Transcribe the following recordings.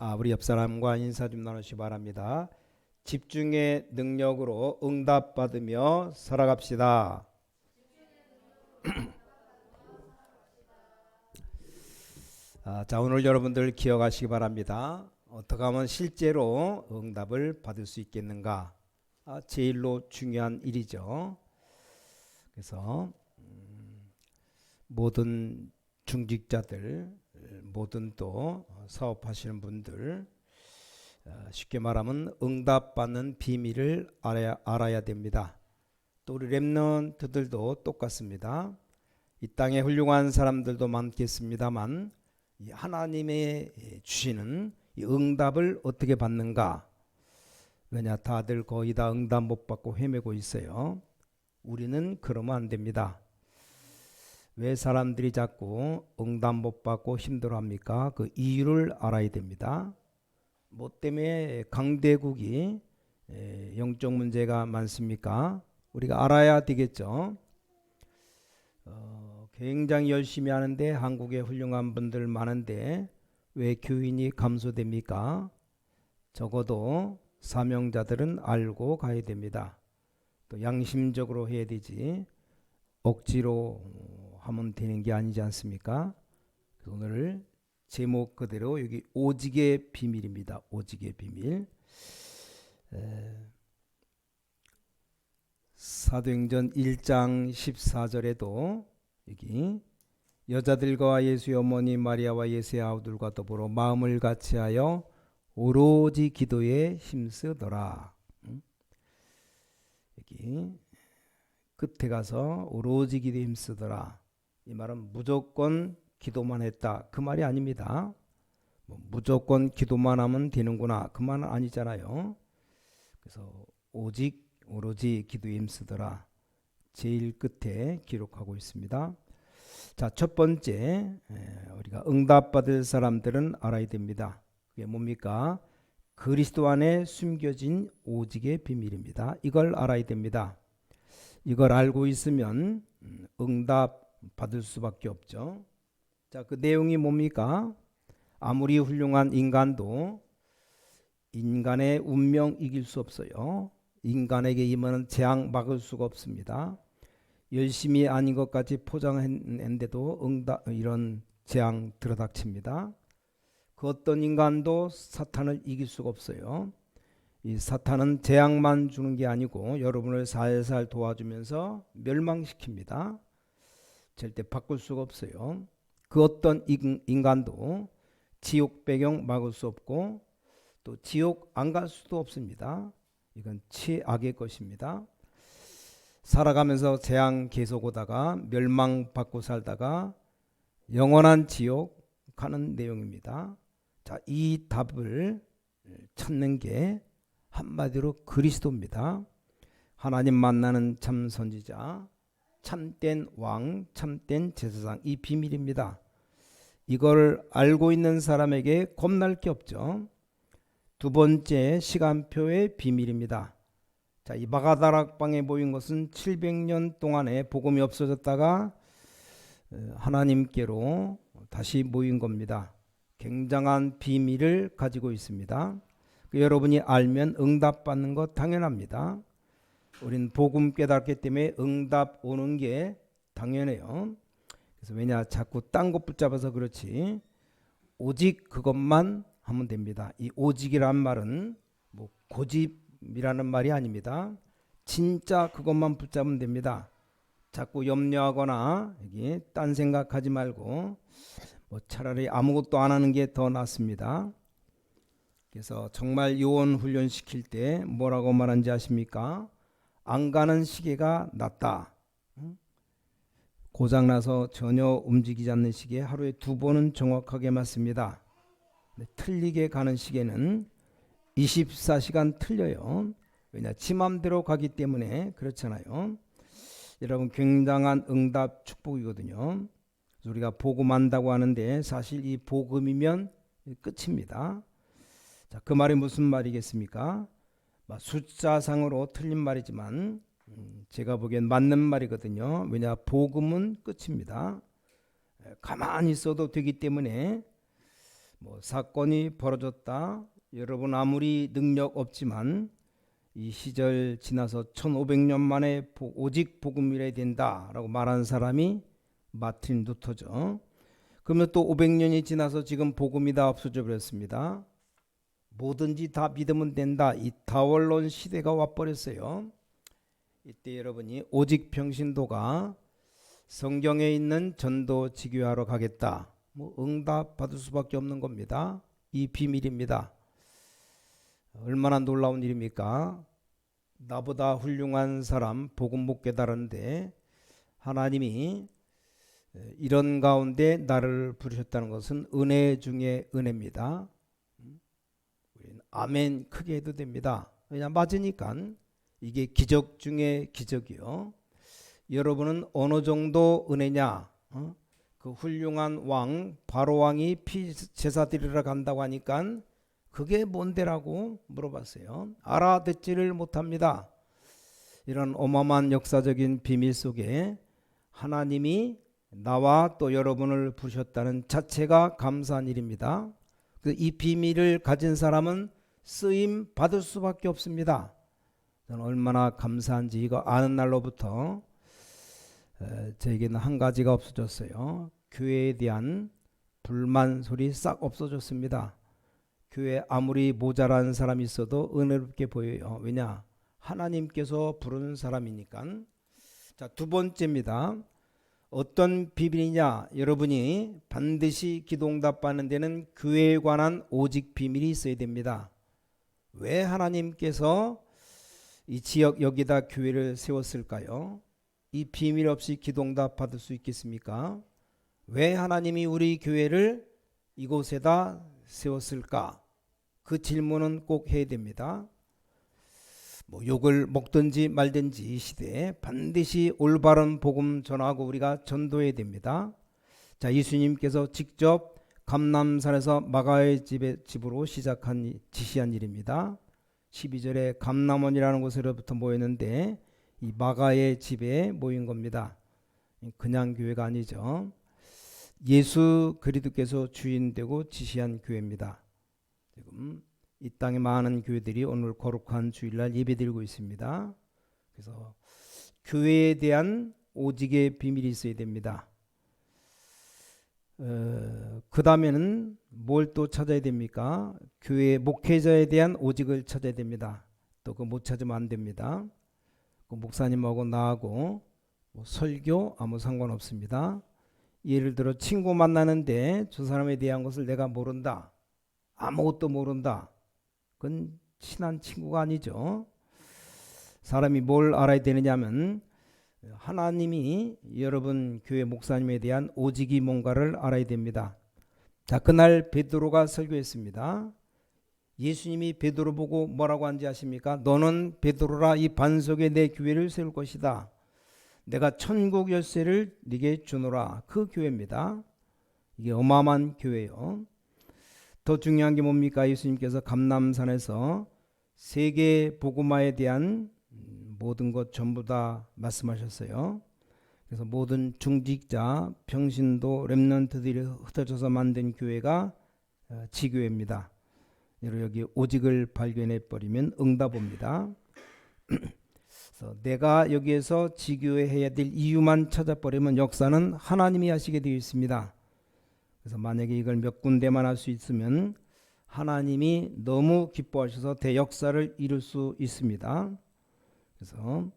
우리 옆 사람과 인사 좀 나누시 바랍니다. 집중의 능력으로 응답받으며 살아갑시다. 자, 오늘 여러분들 기억하시기 바랍니다. 어떻게 하면 실제로 응답을 받을 수 있겠는가? 제일로 중요한 일이죠. 그래서 모든 중직자들, 모든 또 사업하시는 분들, 쉽게 말하면 응답받는 비밀을 알아야 됩니다. 또 우리 렘넌트들도 똑같습니다. 이 땅에 훌륭한 사람들도 많겠습니다만 이 하나님의 주시는 이 응답을 어떻게 받는가? 왜냐, 다들 거의 다 응답 못 받고 헤매고 있어요. 우리는 그러면 안 됩니다. 왜 사람들이 자꾸 응답 못 받고 힘들어합니까? 그 이유를 알아야 됩니다. 뭐 때문에 강대국이 영적 문제가 많습니까? 우리가 알아야 되겠죠. 굉장히 열심히 하는데 한국에 훌륭한 분들 많은데 왜 교인이 감소됩니까? 적어도 사명자들은 알고 가야 됩니다. 또 양심적으로 해야 되지 억지로 하면 되는 게 아니지 않습니까? 오늘 제목 그대로 여기 오직의 비밀입니다. 오직의 비밀. 사도행전 1장 14절에도 여기 여자들과 예수의 어머니 마리아와 예수의 아우들과 더불어 마음을 같이하여 오로지 기도에 힘쓰더라. 여기 끝에 가서 오로지 기도에 힘쓰더라. 이 말은 무조건 기도만 했다, 그 말이 아닙니다. 무조건 기도만 하면 되는구나, 그 말은 아니잖아요. 그래서 오로지 기도에 힘쓰더라, 제일 끝에 기록하고 있습니다. 자, 첫 번째, 우리가 응답받을 사람들은 알아야 됩니다. 그게 뭡니까? 그리스도 안에 숨겨진 오직의 비밀입니다. 이걸 알아야 됩니다. 이걸 알고 있으면 응답 받을 수밖에 없죠. 자, 그 내용이 뭡니까? 아무리 훌륭한 인간도 인간의 운명 이길 수 없어요. 인간에게 임하는 재앙 막을 수가 없습니다. 열심히 아닌 것 같이 포장했는데도 이런 재앙 들어닥칩니다. 그 어떤 인간도 사탄을 이길 수가 없어요. 이 사탄은 재앙만 주는 게 아니고 여러분을 살살 도와주면서 멸망시킵니다. 절대 바꿀 수가 없어요. 그 어떤 인간도 지옥 배경 막을 수 없고 또 지옥 안 갈 수도 없습니다. 이건 최악의 것입니다. 살아가면서 재앙 계속 오다가 멸망받고 살다가 영원한 지옥 가는 내용입니다. 자, 이 답을 찾는 게 한마디로 그리스도입니다. 하나님 만나는 참 선지자, 참된 왕, 참된 제사장, 이 비밀입니다. 이걸 알고 있는 사람에게 겁날 게 없죠. 두 번째, 시간표의 비밀입니다. 자, 이 마가다락방에 모인 것은 700년 동안에 복음이 없어졌다가 하나님께로 다시 모인 겁니다. 굉장한 비밀을 가지고 있습니다. 여러분이 알면 응답받는 것 당연합니다. 우린 복음 깨닫기 때문에 응답 오는 게 당연해요. 그래서 왜냐, 자꾸 딴 것 붙잡아서 그렇지 오직 그것만 하면 됩니다. 이 오직이란 말은 뭐 고집이라는 말이 아닙니다. 진짜 그것만 붙잡으면 됩니다. 자꾸 염려하거나 여기 딴 생각하지 말고 뭐 차라리 아무것도 안 하는 게 더 낫습니다. 그래서 정말 요원 훈련 시킬 때 뭐라고 말하는지 아십니까? 안 가는 시계가 낫다. 고장나서 전혀 움직이지 않는 시계 하루에 2번은 정확하게 맞습니다. 틀리게 가는 시계는 24시간 틀려요. 왜냐, 지 맘대로 가기 때문에 그렇잖아요. 여러분, 굉장한 응답 축복이거든요. 우리가 복음한다고 하는데 사실 이 복음이면 끝입니다. 자, 그 말이 무슨 말이겠습니까? 숫자상으로 틀린 말이지만 제가 보기엔 맞는 말이거든요. 왜냐, 복음은 끝입니다. 가만히 있어도 되기 때문에 뭐 사건이 벌어졌다. 여러분 아무리 능력 없지만 이 시절 지나서 1500년 만에 오직 복음이라 된다라고 말한 사람이 마틴 루터죠. 그러면 또 500년이 지나서 지금 복음이 다 없어져 버렸습니다. 뭐든지 다 믿으면 된다. 이 다원론 시대가 와버렸어요. 이때 여러분이 오직 평신도가 성경에 있는 전도 지교하러 가겠다. 뭐 응답 받을 수밖에 없는 겁니다. 이 비밀입니다. 얼마나 놀라운 일입니까? 나보다 훌륭한 사람 복음 못 깨달았는데 하나님이 이런 가운데 나를 부르셨다는 것은 은혜 중에 은혜입니다. 우리는 아멘 크게 해도 됩니다. 그냥 맞으니까 이게 기적 중에 기적이요. 여러분은 어느 정도 은혜냐? 그 훌륭한 왕 바로 왕이 피 제사 드리러 간다고 하니까 그게 뭔데라고 물어봤어요. 알아듣지를 못합니다. 이런 어마어마한 역사적인 비밀 속에 하나님이 나와 또 여러분을 부르셨다는 자체가 감사한 일입니다. 이 비밀을 가진 사람은 쓰임 받을 수밖에 없습니다. 저는 얼마나 감사한지 이거 아는 날로부터 저에게는 한 가지가 없어졌어요. 교회에 대한 불만 소리 싹 없어졌습니다. 교회 아무리 모자란 사람이 있어도 은혜롭게 보여요. 왜냐? 하나님께서 부르는 사람이니까. 자, 두 번째입니다. 어떤 비밀이냐? 여러분이 반드시 기도응답 받는 데는 교회에 관한 오직 비밀이 있어야 됩니다. 왜 하나님께서 이 지역 여기다 교회를 세웠을까요? 이 비밀 없이 기도응답 받을 수 있겠습니까? 왜 하나님이 우리 교회를 이곳에다 세웠을까? 그 질문은 꼭 해야 됩니다. 뭐 욕을 먹든지 말든지 이 시대에 반드시 올바른 복음 전하고 우리가 전도해야 됩니다. 자, 예수님께서 직접 감람산에서 마가의 집으로 지시한 일입니다. 12절에 감람원이라는 곳으로부터 모였는데 이 마가의 집에 모인 겁니다. 그냥 교회가 아니죠. 예수 그리스도께서 주인 되고 지시한 교회입니다. 지금 이 땅에 많은 교회들이 오늘 거룩한 주일날 예배드리고 있습니다. 그래서 교회에 대한 오직의 비밀이 있어야 됩니다. 그 다음에는 뭘 또 찾아야 됩니까? 교회 목회자에 대한 오직을 찾아야 됩니다. 또 그 못 찾으면 안 됩니다. 그 목사님하고 나하고 뭐 설교 아무 상관없습니다. 예를 들어 친구 만나는데 저 사람에 대한 것을 내가 모른다. 아무것도 모른다. 그건 친한 친구가 아니죠. 사람이 뭘 알아야 되느냐면 하나님이 여러분 교회 목사님에 대한 오직이 뭔가를 알아야 됩니다. 자, 그날 베드로가 설교했습니다. 예수님이 베드로 보고 뭐라고 한지 아십니까? 너는 베드로라 이 반석에 내 교회를 세울 것이다. 내가 천국 열쇠를 네게 주노라. 그 교회입니다. 이게 어마어마한 교회요. 더 중요한 게 뭡니까? 예수님께서 감람산에서 세계 복음화에 대한 모든 것 전부 다 말씀하셨어요. 그래서 모든 중직자, 평신도, 렘넌트들이 흩어져서 만든 교회가 지교회입니다. 여기 오직을 발견해 버리면 응답입니다. 그래서 내가 여기에서 지교회 해야 될 이유만 찾아버리면 역사는 하나님이 하시게 되어 있습니다. 그래서 만약에 이걸 몇 군데만 할 수 있으면 하나님이 너무 기뻐하셔서 대역사를 이룰 수 있습니다. 그래서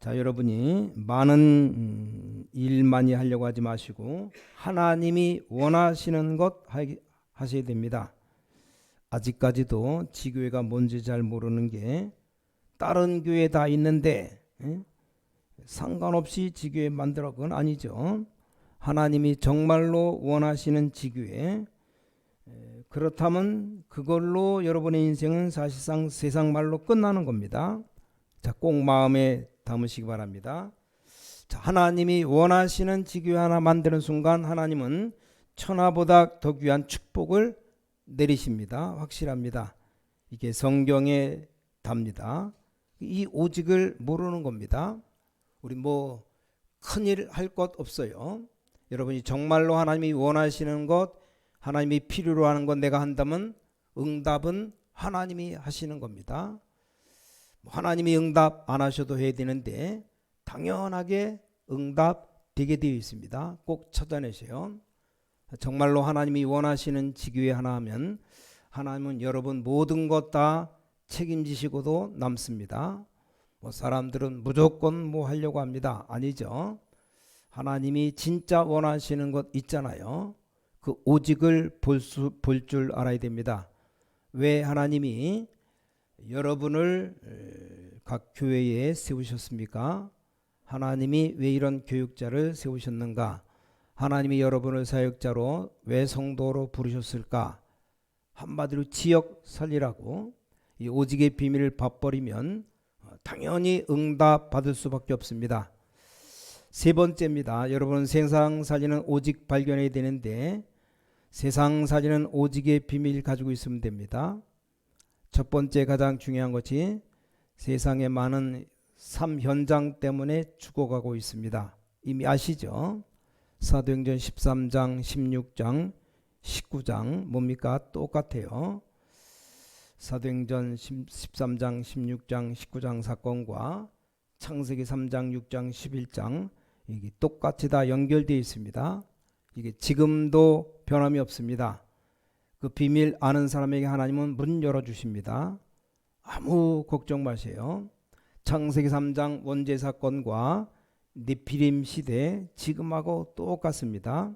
자, 여러분이 많은 일 많이 하려고 하지 마시고 하나님이 원하시는 것 하셔야 됩니다. 아직까지도 지교회가 뭔지 잘 모르는 게 다른 교회 다 있는데 상관없이 지교회 만들어 그건 아니죠. 하나님이 정말로 원하시는 지교회, 그렇다면 그걸로 여러분의 인생은 사실상 세상 말로 끝나는 겁니다. 자, 꼭 마음에 담으시기 바랍니다. 자, 하나님이 원하시는 지교회 하나 만드는 순간 하나님은 천하보다 더 귀한 축복을 내리십니다. 확실합니다. 이게 성경에 답니다. 이 오직을 모르는 겁니다. 우리 뭐 큰일 할 것 없어요. 여러분이 정말로 하나님이 원하시는 것 하나님이 필요로 하는 건 내가 한다면 응답은 하나님이 하시는 겁니다. 하나님이 응답 안 하셔도 해야 되는데 당연하게 응답 되게 되어 있습니다. 꼭 찾아내세요. 정말로 하나님이 원하시는 직위에 하나 하면 하나님은 여러분 모든 것 다 책임지시고도 남습니다. 사람들은 무조건 뭐 하려고 합니다. 아니죠. 하나님이 진짜 원하시는 것 있잖아요. 그 오직을 볼 줄 알아야 됩니다. 왜 하나님이 여러분을 각 교회에 세우셨습니까? 하나님이 왜 이런 교육자를 세우셨는가? 하나님이 여러분을 사역자로 왜 성도로 부르셨을까? 한마디로 지역 살리라고. 이 오직의 비밀을 봐버리면 당연히 응답 받을 수밖에 없습니다. 세 번째입니다. 여러분 세상 살리는 오직 발견해야 되는데 세상 살리는 오직의 비밀 가지고 있으면 됩니다. 첫 번째 가장 중요한 것이 세상의 많은 삶 현장 때문에 죽어가고 있습니다. 이미 아시죠? 사도행전 13장, 16장, 19장 뭡니까? 똑같아요. 사도행전 13장, 16장, 19장 사건과 창세기 3장, 6장, 11장 이게 똑같이 다 연결되어 있습니다. 이게 지금도 변함이 없습니다. 그 비밀 아는 사람에게 하나님은 문 열어주십니다. 아무 걱정 마세요. 창세기 3장 원죄 사건과 네피림 시대 지금하고 똑같습니다.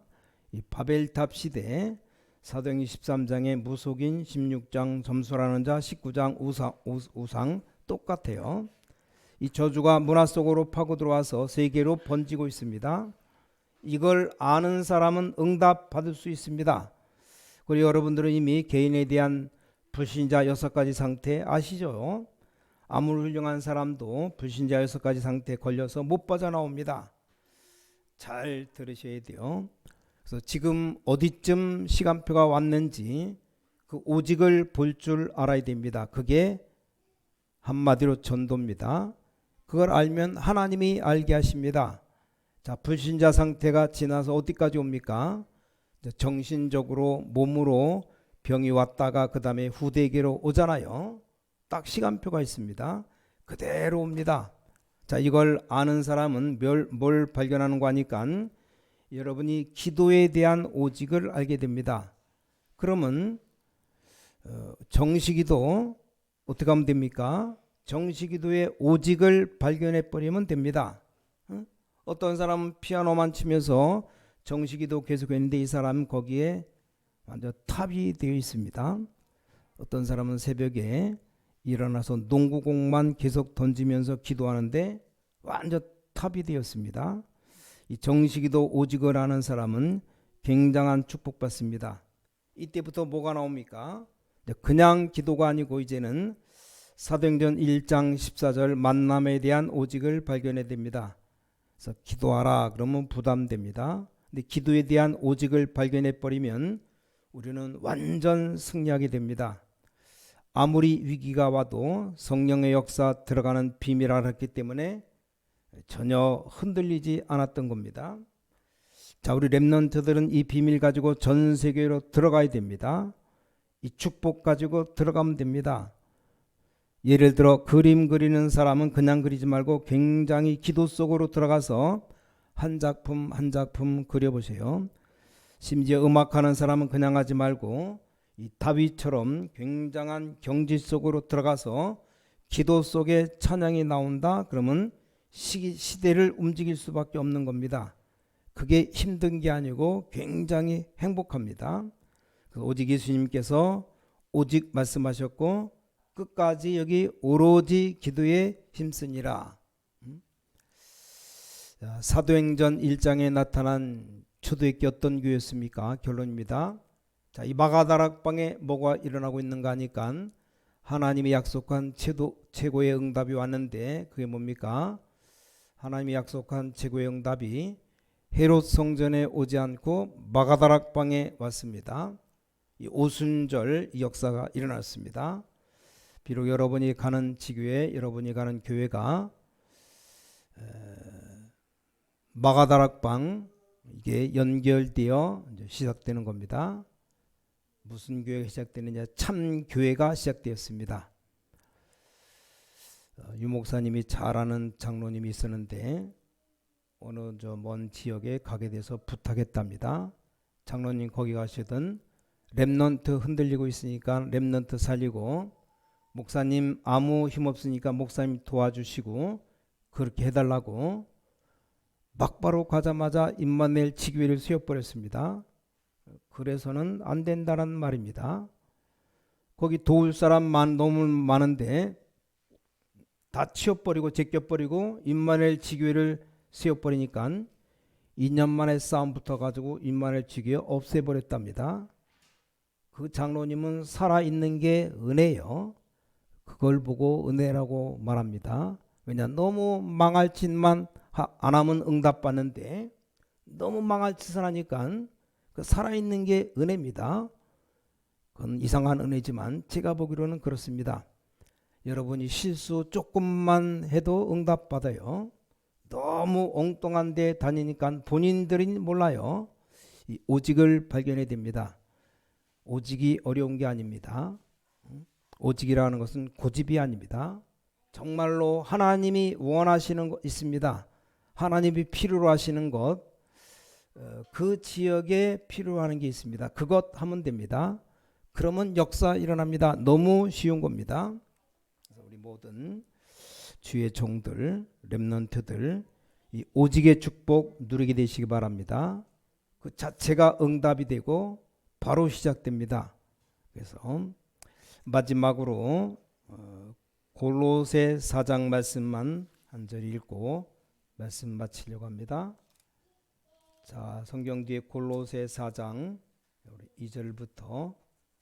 이 바벨탑 시대 사도행전 13장의 무속인 16장 점수라는 자 19장 우상 똑같아요. 이 저주가 문화 속으로 파고 들어와서 세계로 번지고 있습니다. 이걸 아는 사람은 응답 받을 수 있습니다. 그리고 여러분들은 이미 개인에 대한 불신자 6가지 상태 아시죠? 아무리 훌륭한 사람도 불신자 6가지 상태에 걸려서 못 빠져나옵니다. 잘 들으셔야 돼요. 그래서 지금 어디쯤 시간표가 왔는지 그 오직을 볼 줄 알아야 됩니다. 그게 한마디로 전도입니다. 그걸 알면 하나님이 알게 하십니다. 자, 불신자 상태가 지나서 어디까지 옵니까? 정신적으로 몸으로 병이 왔다가 그 다음에 후대기로 오잖아요. 딱 시간표가 있습니다. 그대로 옵니다. 자, 이걸 아는 사람은 뭘 발견하는 거 하니까 여러분이 기도에 대한 오직을 알게 됩니다. 그러면 정시기도 어떻게 하면 됩니까? 정시기도의 오직을 발견해 버리면 됩니다. 어떤 사람은 피아노만 치면서 정시기도 계속했는데 이 사람은 거기에 완전 탑이 되어 있습니다. 어떤 사람은 새벽에 일어나서 농구공만 계속 던지면서 기도하는데 완전 탑이 되었습니다. 이 정시기도 오직을 하는 사람은 굉장한 축복받습니다. 이때부터 뭐가 나옵니까? 그냥 기도가 아니고 이제는 사도행전 1장 14절 만남에 대한 오직을 발견해야 됩니다. 그래서 기도하라 그러면 부담됩니다. 근데 기도에 대한 오직을 발견해 버리면 우리는 완전 승리하게 됩니다. 아무리 위기가 와도 성령의 역사 들어가는 비밀을 알았기 때문에 전혀 흔들리지 않았던 겁니다. 자, 우리 렘넌트들은 이 비밀 가지고 전 세계로 들어가야 됩니다. 이 축복 가지고 들어가면 됩니다. 예를 들어 그림 그리는 사람은 그냥 그리지 말고 굉장히 기도 속으로 들어가서 한 작품 한 작품 그려보세요. 심지어 음악하는 사람은 그냥 하지 말고 이 다윗처럼 굉장한 경지 속으로 들어가서 기도 속에 찬양이 나온다 그러면 시대를 움직일 수밖에 없는 겁니다. 그게 힘든 게 아니고 굉장히 행복합니다. 오직 예수님께서 오직 말씀하셨고 끝까지 여기 오로지 기도에 힘쓰니라. 사도행전 1장에 나타난 초대교회 어떤 교회였습니까? 결론입니다. 자, 이 마가다락방에 뭐가 일어나고 있는가 하니까 하나님이 약속한 최고의 응답이 왔는데 그게 뭡니까? 하나님이 약속한 최고의 응답이 헤롯 성전에 오지 않고 마가다락방에 왔습니다. 이 오순절 이 역사가 일어났습니다. 비록 여러분이 가는 지교회, 여러분이 가는 교회가 마가다락방 이게 연결되어 이제 시작되는 겁니다. 무슨 교회가 시작되느냐? 참 교회가 시작되었습니다. 유 목사님이 잘 아는 장로님이 있었는데 어느 저 먼 지역에 가게 돼서 부탁했답니다. 장로님 거기 가시던 렘넌트 흔들리고 있으니까 렘넌트 살리고, 목사님 아무 힘 없으니까 목사님 도와주시고 그렇게 해달라고. 막바로 가자마자 임마누엘 지교회를 세워버렸습니다. 그래서는 안 된다는 말입니다. 거기 도울 사람 너무 많은데 다 치워버리고 제껴버리고 임마누엘 지교회를 세워버리니까 2년 만에 싸움 붙어가지고 임마누엘 지교회 없애버렸답니다. 그 장로님은 살아있는 게 은혜요. 그걸 보고 은혜라고 말합니다. 왜냐, 너무 망할 짓만 안 하면 응답받는데 너무 망할 짓을 하니까 그 살아있는 게 은혜입니다. 그건 이상한 은혜지만 제가 보기로는 그렇습니다. 여러분이 실수 조금만 해도 응답받아요. 너무 엉뚱한 데 다니니까 본인들이 몰라요. 이 오직을 발견해야 됩니다. 오직이 어려운 게 아닙니다. 오직이라는 것은 고집이 아닙니다. 정말로 하나님이 원하시는 것 있습니다. 하나님이 필요로 하시는 것, 그 지역에 필요로 하는 게 있습니다. 그것 하면 됩니다. 그러면 역사 일어납니다. 너무 쉬운 겁니다. 그래서 우리 모든 주의 종들, 렘넌트들 이 오직의 축복 누리게 되시기 바랍니다. 그 자체가 응답이 되고 바로 시작됩니다. 그래서 마지막으로 골로새 4장 말씀만 한 절 읽고 말씀 마치려고 합니다. 자, 성경 뒤에 골로새 4장 2절부터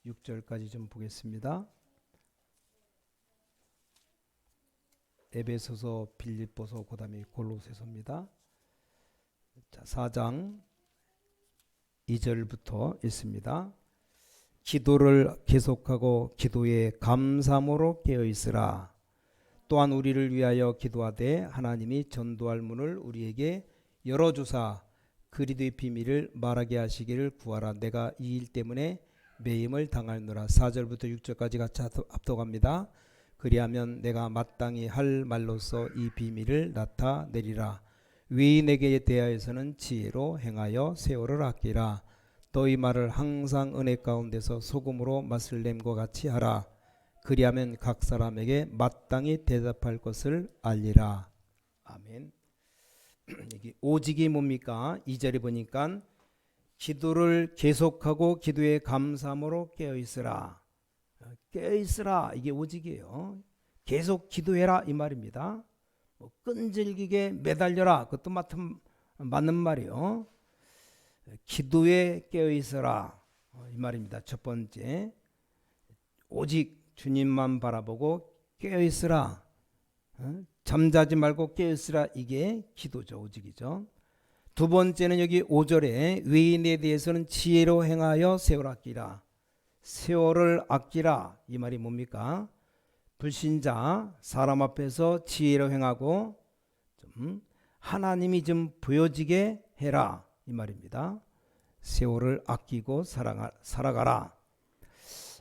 6절까지 좀 보겠습니다. 에베소서, 빌립보서, 그다음에 골로새서입니다. 자, 4장 2절부터 있습니다. 기도를 계속하고 기도에 감사함으로 깨어 있으라. 또한 우리를 위하여 기도하되 하나님이 전도할 문을 우리에게 열어주사 그리스도의 비밀을 말하게 하시기를 구하라. 내가 이 일 때문에 매임을 당하노라. 4절부터 6절까지 같이 합독합니다. 그리하면 내가 마땅히 할 말로서 이 비밀을 나타내리라. 위인에게 대하여서는 지혜로 행하여 세월을 아끼라. 너희 말을 항상 은혜 가운데서 소금으로 맛을 냄과 같이 하라. 그리하면 각 사람에게 마땅히 대답할 것을 알리라. 아멘. 여기 오직이 뭡니까? 2절에 보니까 기도를 계속하고 기도에 감사함으로 깨어있으라. 깨어있으라, 이게 오직이에요. 계속 기도해라 이 말입니다. 끈질기게 매달려라, 그것도 맞는 말이에요. 기도에 깨어있으라 이 말입니다. 첫 번째, 오직 주님만 바라보고 깨어있으라. 잠자지 말고 깨어있으라, 이게 기도죠. 오직이죠. 두 번째는 여기 5절에 외인에 대해서는 지혜로 행하여 세월 아끼라. 세월을 아끼라 이 말이 뭡니까? 불신자 사람 앞에서 지혜로 행하고 하나님이 좀 보여지게 해라 이 말입니다. 세월을 아끼고 살아가라.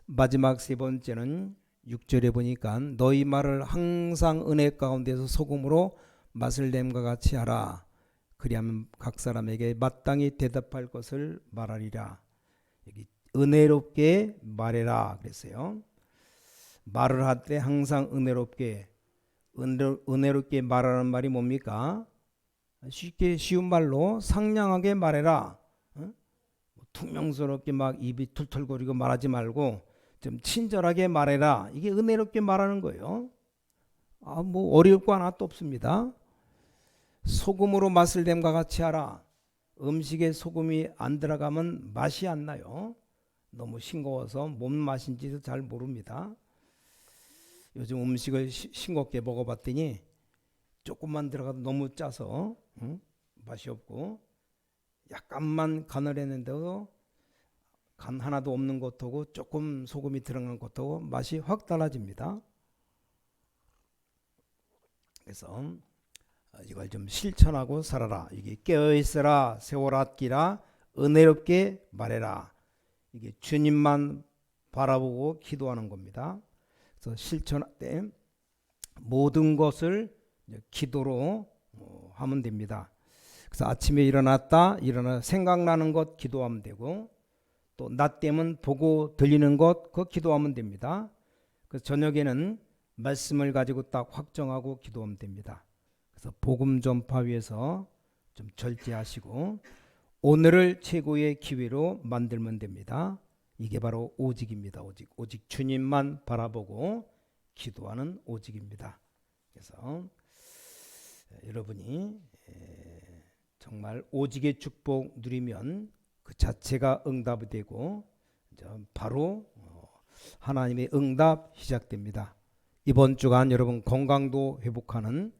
마지막 세 번째는 6절에 보니까 너희 말을 항상 은혜 가운데서 소금으로 맛을 냄과 같이 하라. 그리하면 각 사람에게 마땅히 대답할 것을 말하리라. 여기 은혜롭게 말해라 그랬어요. 말을 할 때 항상 은혜롭게 말하는 말이 뭡니까? 쉽게 쉬운 말로 상냥하게 말해라. 퉁명스럽게 막 입이 툴툴거리고 말하지 말고 좀 친절하게 말해라. 이게 은혜롭게 말하는 거예요. 뭐 어려울 거 하나도 없습니다. 소금으로 맛을 냄과 같이 하라. 음식에 소금이 안 들어가면 맛이 안 나요. 너무 싱거워서 뭔 맛인지도 잘 모릅니다. 요즘 음식을 싱겁게 먹어봤더니 조금만 들어가도 너무 짜서 맛이 없고, 약간만 간을 했는데도 간 하나도 없는 것하고 조금 소금이 들어간 것하고 맛이 확 달라집니다. 그래서 이걸 좀 실천하고 살아라. 이게 깨어있으라, 세월 아끼라, 은혜롭게 말해라. 이게 주님만 바라보고 기도하는 겁니다. 그래서 실천할 때 모든 것을 기도로 하면 됩니다. 그래서 아침에 일어나 생각나는 것 기도하면 되고, 또 낮 되면 보고 들리는 것 그거 기도하면 됩니다. 그래서 저녁에는 말씀을 가지고 딱 확정하고 기도하면 됩니다. 그래서 복음 전파 위해서 좀 절제하시고 오늘을 최고의 기회로 만들면 됩니다. 이게 바로 오직입니다. 오직 주님만 바라보고 기도하는 오직입니다. 그래서 여러분이 정말 오직의 축복 누리면 그 자체가 응답이 되고 바로 하나님의 응답 시작됩니다. 이번 주간 여러분 건강도 회복하는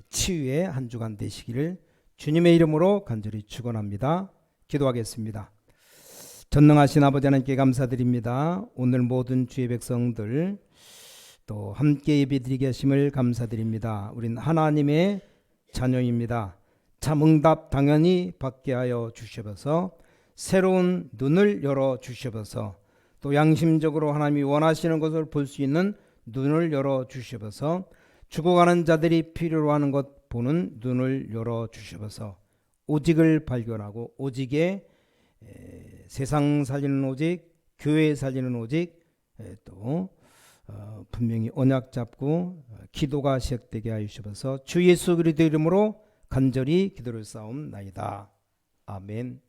치유의 한 주간 되시기를 주님의 이름으로 간절히 축원합니다. 기도하겠습니다. 전능하신 아버지 하나님께 감사드립니다. 오늘 모든 주의 백성들 또 함께 예배드리게 하심을 감사드립니다. 우린 하나님의 자녀입니다. 참 응답 당연히 받게 하여 주시옵소서. 새로운 눈을 열어 주시옵소서. 또 양심적으로 하나님이 원하시는 것을 볼 수 있는 눈을 열어 주시옵소서. 죽어가는 자들이 필요로 하는 것 보는 눈을 열어 주시옵소서. 오직을 발견하고 오직에 세상 살리는 오직, 교회 살리는 오직, 또 분명히 언약 잡고 기도가 시작되게 하시옵소서. 주 예수 그리스도 이름으로 간절히 기도를 쌓옵나이다. 아멘.